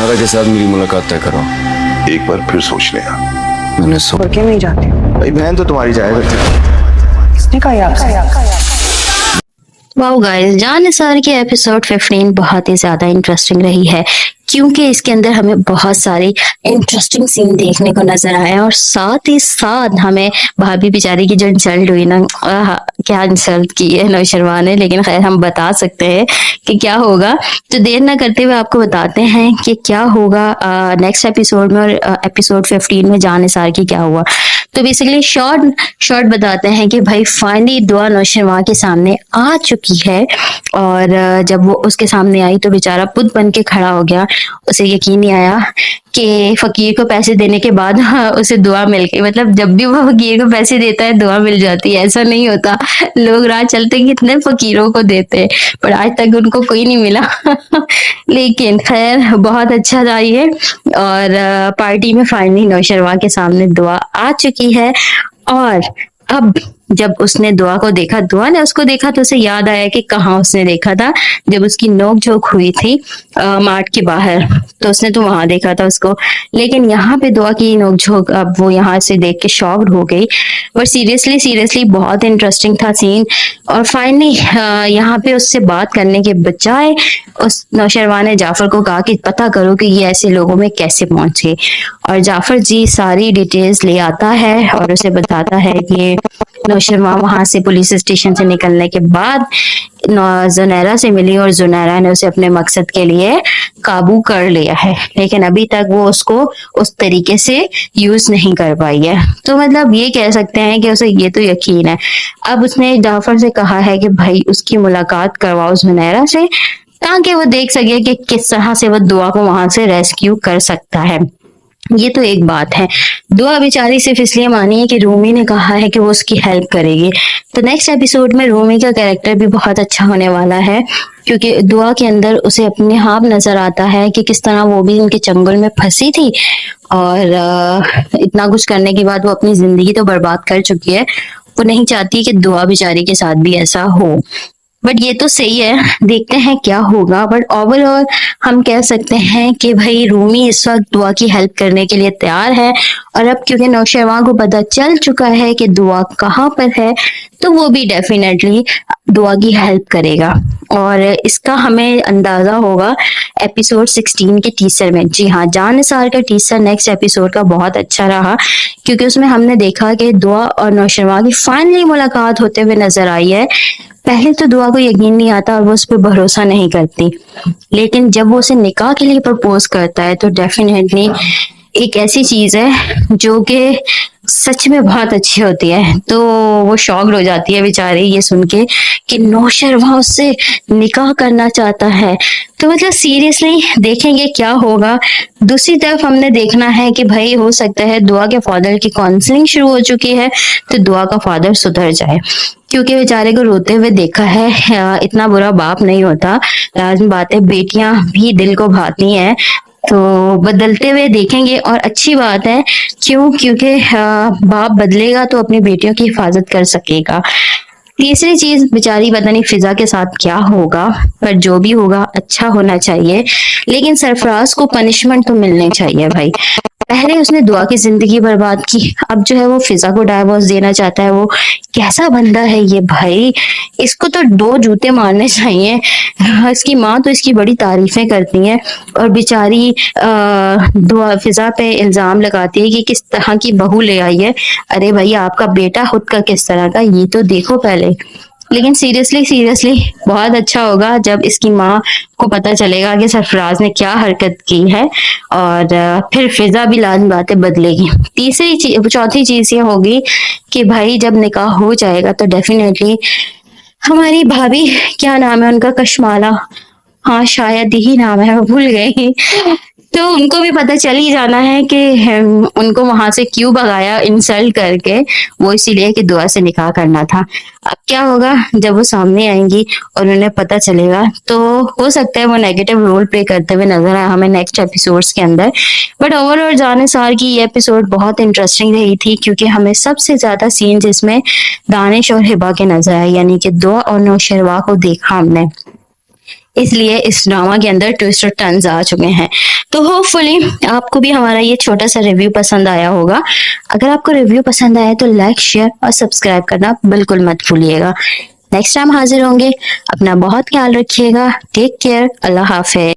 जुनैरा के साथ मेरी मुलाकात तय करो। एक बार फिर सोच लेना। मैंने सो क्यों नहीं जाते? भाई बहन तो तुम्हारी जाया करती है। किसने कहा ये आपसे? वाओ गाइस, जान निसार की एपिसोड 15 बहुत ही ज्यादा इंटरेस्टिंग रही है क्योंकि इसके अंदर हमें बहुत सारे इंटरेस्टिंग सीन देखने को नजर आए और साथ ही साथ हमें भाभी बेचारी की जो इंसल्ट हुई ना, क्या इंसल्ट की है नौशरवा ने, लेकिन खैर हम बता सकते हैं कि क्या होगा। तो देर ना करते हुए आपको बताते हैं कि क्या होगा नेक्स्ट एपिसोड में और एपिसोड 15 में जान निसार की क्या हुआ। तो बेसिकली शॉर्ट बताते हैं कि भाई फाइनली दुआ नौशरवा के सामने आ चुकी है और जब वो उसके सामने आई तो बेचारा बुत बन के खड़ा हो गया। उसे यकीन नहीं आया कि फकीर को पैसे देने के बाद उसे दुआ मिल गई। मतलब जब भी वो फकीर को पैसे देता है दुआ मिल जाती है, ऐसा नहीं होता। लोग राह चलते कितने फकीरों को देते हैं पर आज तक उनको कोई नहीं मिला। लेकिन खैर बहुत अच्छा था ये। और पार्टी में फाइनली नौशरवा के सामने दुआ आ चुकी है और अब जब उसने दुआ को देखा, दुआ ने उसको देखा तो उसे याद आया कि कहाँ उसने देखा था जब उसकी नोक झोंक हुई थी मार्ट के बाहर, तो उसने तो वहां देखा था उसको। लेकिन यहाँ पे दुआ की नोक झोंक अब वो यहाँ से देख के शॉक्ड हो गई। बट सीरियसली बहुत इंटरेस्टिंग था सीन। और फाइनली यहाँ पे उससे बात करने के बजाय उस नौशरवा ने जाफर को कहा कि पता करो कि ये ऐसे लोगों में कैसे पहुंचे। और जाफर जी सारी डिटेल्स ले आता है और उसे बताता है कि नौशरवा वहां से पुलिस स्टेशन से निकलने के बाद जुनैरा से मिली और जुनैरा ने उसे अपने मकसद के लिए काबू कर लिया है, लेकिन अभी तक वो उसको उस तरीके से यूज नहीं कर पाई है। तो मतलब ये कह सकते हैं कि उसे ये तो यकीन है। अब उसने जाफर से कहा है कि भाई उसकी मुलाकात करवाओ जुनैरा से ताकि वो देख सके कि किस तरह से वो दुआ को वहां से रेस्क्यू कर सकता है। ये तो एक बात है। दुआ बेचारी सिर्फ इसलिए मानी है कि रूमी ने कहा है कि वो उसकी हेल्प करेगी। तो नेक्स्ट एपिसोड में रूमी का कैरेक्टर भी बहुत अच्छा होने वाला है क्योंकि दुआ के अंदर उसे अपने आप नजर आता है कि किस तरह वो भी उनके चंगुल में फंसी थी और इतना कुछ करने के बाद वो अपनी जिंदगी तो बर्बाद कर चुकी है। वो नहीं चाहती कि दुआ बेचारी के साथ भी ऐसा हो। बट ये तो सही है, देखते हैं क्या होगा। बट ओवरऑल हम कह सकते हैं कि भाई रूमी इस वक्त दुआ की हेल्प करने के लिए तैयार है और अब क्योंकि नौशरवा को पता चल चुका है कि दुआ कहाँ पर है तो वो भी डेफिनेटली दुआ की हेल्प करेगा। और इसका हमें अंदाजा होगा एपिसोड 16 के टीजर में। जी हाँ, जान निसार का टीजर नेक्स्ट एपिसोड का बहुत अच्छा रहा क्योंकि उसमें हमने देखा कि दुआ और नौशरवा की फाइनली मुलाकात होते हुए नजर आई है। पहले तो दुआ को यकीन नहीं आता और वो उस पर भरोसा नहीं करती, लेकिन जब वो उसे निकाह के लिए प्रपोज करता है तो डेफिनेटली एक ऐसी चीज है जो कि सच में बहुत अच्छी होती है। तो वो शॉक्ड हो जाती है बेचारी ये सुन के कि नौशरवा उससे निकाह करना चाहता है। तो मतलब सीरियसली देखेंगे क्या होगा। दूसरी तरफ हमने देखना है कि भाई हो सकता है दुआ के फादर की काउंसलिंग शुरू हो चुकी है तो दुआ का फादर सुधर जाए क्योंकि बेचारे को रोते हुए देखा है। इतना बुरा बाप नहीं होता। लाजमी बात है, बेटियां भी दिल को भाती हैं तो बदलते हुए देखेंगे और अच्छी बात है। क्योंकि बाप बदलेगा तो अपनी बेटियों की हिफाजत कर सकेगा। तीसरी चीज बेचारी पता नहीं फिजा के साथ क्या होगा, पर जो भी होगा अच्छा होना चाहिए। लेकिन सरफराज को पनिशमेंट तो मिलनी चाहिए भाई। पहले उसने दुआ की जिंदगी बर्बाद की, अब जो है वो फिजा को डाइवोर्स देना चाहता है। वो कैसा बंदा है ये भाई, इसको तो 2 जूते मारने चाहिए। इसकी माँ तो इसकी बड़ी तारीफें करती हैं और बेचारी दुआ फिजा पे इल्जाम लगाती है कि किस तरह की बहू ले आई है। अरे भाई आपका बेटा खुद का किस तरह का ये तो देखो पहले। लेकिन सीरियसली बहुत अच्छा होगा जब इसकी माँ को पता चलेगा कि सरफराज ने क्या हरकत की है और फिर फिजा भी लाजमी बातें बदलेगी। चौथी चीज ये होगी कि भाई जब निकाह हो जाएगा तो डेफिनेटली हमारी भाभी, क्या नाम है उनका, कशमाला, हाँ शायद यही नाम है, भूल गई, तो उनको भी पता चल ही जाना है कि उनको वहां से क्यों भगाया इंसल्ट करके। वो इसीलिए कि दुआ से निकाह करना था। अब क्या होगा जब वो सामने आएंगी और उन्हें पता चलेगा तो हो सकता है वो नेगेटिव रोल प्ले करते हुए नजर आए हमें नेक्स्ट एपिसोड्स के अंदर। बट ओवरऑल जान निसार की ये एपिसोड बहुत इंटरेस्टिंग रही थी क्योंकि हमें सबसे ज्यादा सीन जिसमें दानिश और हिबा के नजर आए, यानी कि दुआ और नौशरवा को देखा हमने। इसलिए इस ड्रामा के अंदर ट्विस्ट और टर्न्स आ चुके हैं। तो होपफुली आपको भी हमारा ये छोटा सा रिव्यू पसंद आया होगा। अगर आपको रिव्यू पसंद आया तो लाइक, शेयर और सब्सक्राइब करना बिल्कुल मत भूलिएगा। नेक्स्ट टाइम हाजिर होंगे। अपना बहुत ख्याल रखिएगा। Take care. अल्लाह हाफिज।